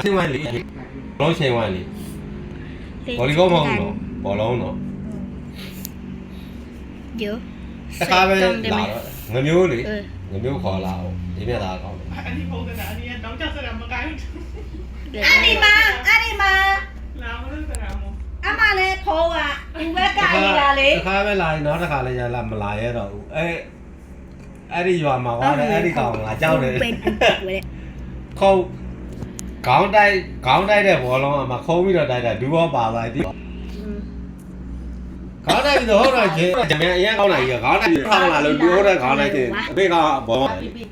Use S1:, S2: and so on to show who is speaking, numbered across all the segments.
S1: ချင်းဝိုင်းလေလုံးချင်းဝိုင်းလေဘောလီကောမဟုတ်တော့ဘောလုံးတော့
S2: เดี๋ยว
S1: တခါပဲလာတော့ငမျိုးလေငမျိုးခေါ်လာအောင်ဒီမြတ်သားကောင်းတယ်
S3: อันนี้โพสต์นะอันนี้น้องจะแสดงมาไกล
S4: อันนี้มา
S3: ลาวไม่ได้แสดงมั้ง
S4: อามาเลยโพอ่ะดูแวะกายนี่ละเลย
S1: တခါပဲလာရင်တော့တခါလည်းရလာမလာရတော့ဘူးအဲ့ဒီရွာမှာကလည်းအဲ့ဒီကောင်လာကြောက်တယ်
S2: เป็นอันติดไว้เลย
S1: ခုံးခေါင်းတိုက်တဲ့ဘောလုံးအမခုံးပြီးတော့တိုက်တာဒူးရောပါသွားတယ်ခေါင်းတိုက်ပြီးတော့ဟုတ်တော့ချင်းဂျမန်အရင်ကောင်းလာကြီးခေါင်းတိုက်ပြီးထောင်းလာလို့ဒူးရောတဲ့ခေါင်းတိုက်ချင်းအဖေကဘော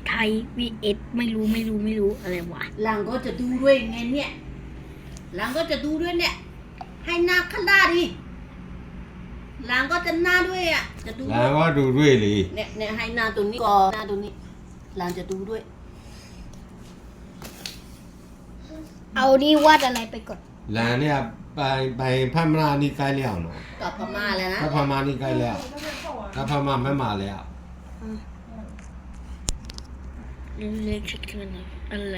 S2: ไทย vs ไม่รู้อะไรวะ
S4: หลังก็จะดูด้วยไงเนี่ยหลังก็จะดูด้วยเนี่ยให้หน้าข้างหน้าดิหลังก็จะหน้าด้วยอ่ะจะดู
S1: လာတော့ဒူတွေ့လေ
S4: เนี่ยให้หน้าตัวนี้ก่อนหน้าตัวนี้หลังจะดูด้วย
S2: เอานี่วาดอะไรไปก่อน
S1: လန်เนี่ยไปဖမ်းမနာนี่ใกล้แล้วเนาะ
S4: กับพม่าแล้วนะ
S1: ကဖမာนี่ใกล้แล้วကဖมาไม่มาแล้ว
S2: เล็กชัดขึ้นอะไร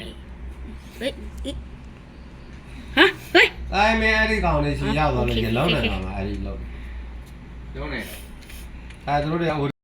S2: เฮ้ยฮะเฮ้ย
S1: အဲ့မင်းအဲ့ဒီကောင်လေးရှိရောက်သွားလို့ရေလုံးနေတော့မှာအဲ့ဒီလုံး
S5: လုံးနေ
S1: အဲ့တို့တွေ